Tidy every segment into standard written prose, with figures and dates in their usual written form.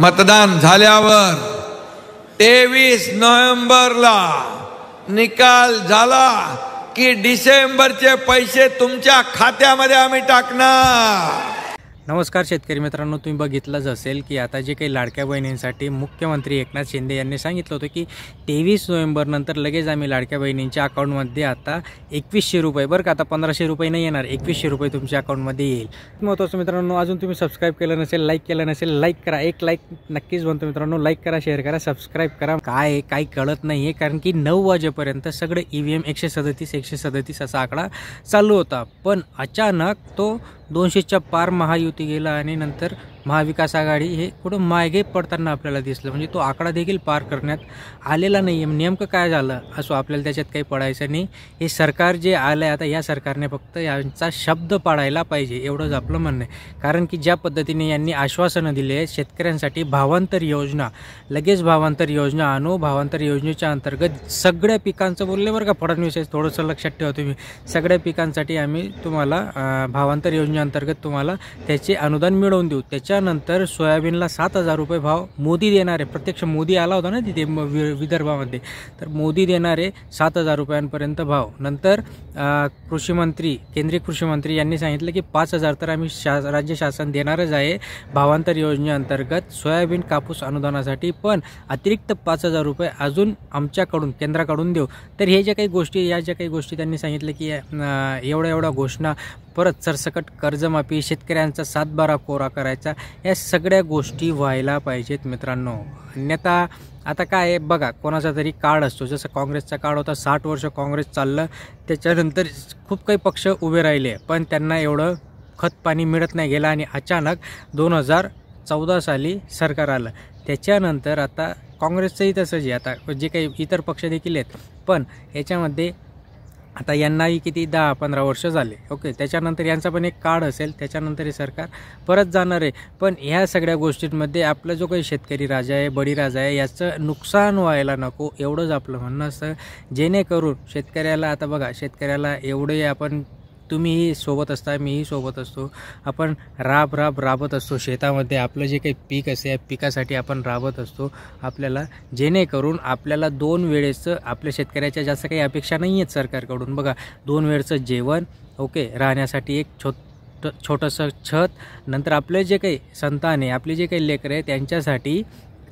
मतदान झाल्यावर 23 नोव्हेंबरला निकाल झाला की डिसेंबरचे पैसे तुमच्या खात्यामध्ये आम्ही टाकणार। नमस्कार शेतकरी मित्रांनो, तुम्ही बघितलंच असेल की आता जे काही लाडक्या बहिणींसाठी मुख्यमंत्री एकनाथ शिंदे यांनी सांगितलं होतं की 23 नोव्हेंबर नंतर लगेच आम्ही लाडक्या बहिणींच्या अकाउंटमध्ये आता 2100 रुपये, बरं का, आता 1500 रुपये नाही येणार, 2100 रुपये तुमच्या अकाउंटमध्ये येईल। महत्त्वाचं मित्रांनो, अजून तुम्ही सबस्क्राईब केलं नसेल, लाईक केलं नसेल, लाईक करा, एक लाईक नक्कीच बनतो मित्रांनो, लाईक करा, शेअर करा, सबस्क्राईब करा। काय काही कळत नाही आहे, कारण की 9 वाजेपर्यंत सगळे EVM 137 असा आकडा चालू होता, पण अचानक तो 200च्या पार महायुती गेला आणि नंतर महाविकास आघाडी हे कुठं मागे पडताना आपल्याला दिसलं, म्हणजे तो आकडा देखील पार करण्यात आलेला नाही आहे। नेमकं काय झालं असो आपल्याला त्याच्यात काही पडायचं नाही। हे सरकार जे आलं आहे आता, या सरकारने फक्त यांचा शब्द पाळायला पाहिजे, एवढंच आपलं म्हणणं आहे। कारण की ज्या पद्धतीने यांनी आश्वासनं दिली आहे शेतकऱ्यांसाठी, भावांतर योजना, लगेच भावांतर योजना आणू, भावांतर योजनेच्या अंतर्गत सगळ्या पिकांचं बोलले, बरं का फडणवीस, थोडंसं लक्षात ठेवा तुम्ही, सगळ्या पिकांसाठी आम्ही तुम्हाला भावांतर योजनेअंतर्गत तुम्हाला त्याचे अनुदान मिळवून देऊ। त्याच्यानंतर सोयाबीनला 7000 रुपये भाव मोदी देणार आहे, प्रत्यक्ष मोदी आला होता ना तिथे विदर्भामध्ये, तर मोदी देणार आहे 7000 रुपयांपर्यंत भाव। नंतर कृषीमंत्री, केंद्रीय कृषीमंत्री यांनी सांगितलं की 5000 तर आम्ही राज्य शासन देणारच आहे भावांतर योजनेअंतर्गत सोयाबीन कापूस अनुदानासाठी, पण अतिरिक्त 5000 रुपये अजून आमच्याकडून केंद्राकडून देऊ। तर हे ज्या काही गोष्टी, या ज्या काही गोष्टी त्यांनी सांगितलं की एवढ्या घोषणा, परत सरसकट कर्जमाफी, शेतकऱ्यांचा 7/12 कोरा करायचा, या सगळ्या गोष्टी व्हायला पाहिजेत मित्रांनो। अन्यथा आता काय आहे बघा, कोणाचा तरी काळ असतो, जसं काँग्रेसचा काळ होता, 60 वर्ष काँग्रेस चाललं, त्याच्यानंतर खूप काही पक्ष उभे राहिले पण त्यांना एवढं खतपाणी मिळत नाही गेलं, आणि अचानक 2014 साली सरकार आलं। त्याच्यानंतर आता काँग्रेसचंही तसंच आहे, आता जे काही इतर पक्ष देखील आहेत, पण याच्यामध्ये आता यांनाही किती 10-15 वर्ष झाले, ओके, त्याच्यानंतर यांचा पण एक काळ असेल, त्याच्यानंतर हे सरकार परत जाणार आहे। पण ह्या सगळ्या गोष्टींमध्ये आपला जो काही शेतकरी राजा आहे, बळीराजा आहे, याचं नुकसान व्हायला नको, एवढंच आपलं म्हणणं असतं, जेणेकरून शेतकऱ्याला, आता बघा शेतकऱ्याला एवढे आपण, तुम्हीही सोबत असता, मीही सोबत असतो, आपण राबत असतो शेतामध्ये, आपलं जे काही पीक असे या पिकासाठी आपण राबत असतो, आपल्याला जेणेकरून आपल्याला 2 वेळेचं, आपल्या शेतकऱ्याच्या जास्त काही अपेक्षा नाही आहेत सरकारकडून, बघा 2 वेळचं जेवण, ओके, राहण्यासाठी एक छोटंसं छत, नंतर आपले जे काही संतान आहे, आपले जे काही लेकरं आहे त्यांच्यासाठी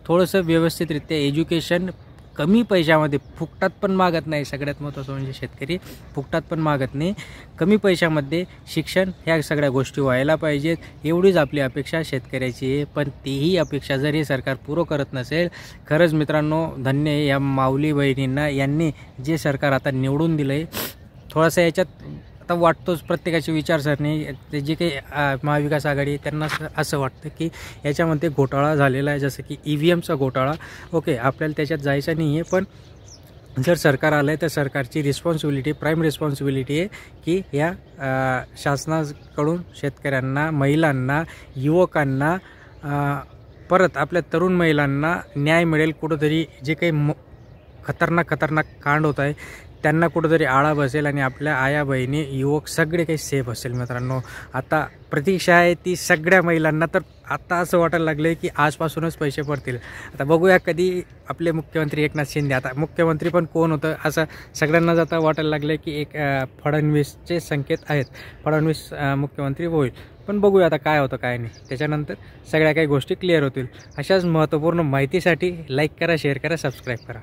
थोडंसं व्यवस्थितरित्या एज्युकेशन, कमी पैशामध्ये, फुकटात पण मागत नाही, सगळ्यात महत्त्वाचं म्हणजे शेतकरी फुकटात पण मागत नाही, कमी पैशामध्ये शिक्षण, ह्या सगळ्या गोष्टी व्हायला पाहिजेत, एवढीच आपली अपेक्षा शेतकऱ्याची आहे। पण तीही अपेक्षा जर हे सरकार पुरं करत नसेल, खरंच मित्रांनो धन्य आहे या माऊली बहिणींना, यांनी जे सरकार आता निवडून दिलं आहे। थोडासा याच्यात आता वाटतोच, प्रत्येकाची विचारसरणी, ते जे काही महाविकास आघाडी, त्यांना असं वाटतं की याच्यामध्ये घोटाळा झालेला आहे, जसं की EVMचा घोटाळा, ओके, आपल्याला त्याच्यात जायचं नाही आहे, पण जर सरकार आलं आहे तर सरकारची रिस्पॉन्सिबिलिटी, प्राईम रिस्पॉन्सिबिलिटी आहे की या शासनाकडून शेतकऱ्यांना, महिलांना, युवकांना, परत आपल्या तरुण महिलांना न्याय मिळेल, कुठंतरी जे काही खतरनाक कांड होत आहे त्यांना कुठंतरी आळा बसेल, आणि आपल्या आया, बहिणी, युवक सगळे काही सेफ असेल मित्रांनो। आता प्रतीक्षा आहे ती सगळ्या महिलांना, तर आता असं वाटायला लागलं की आजपासूनच पैसे पडतील। आता बघूया कधी आपले मुख्यमंत्री एकनाथ शिंदे, आता मुख्यमंत्री पण कोण होतं असं सगळ्यांनाच आता वाटायला लागलं की एक फडणवीसचे संकेत आहेत, फडणवीस मुख्यमंत्री होईल, पण बघूया आता काय होतं काय नाही, त्याच्यानंतर सगळ्या काही गोष्टी क्लिअर होतील। अशाच महत्त्वपूर्ण माहितीसाठी लाईक करा, शेअर करा, सबस्क्राईब करा।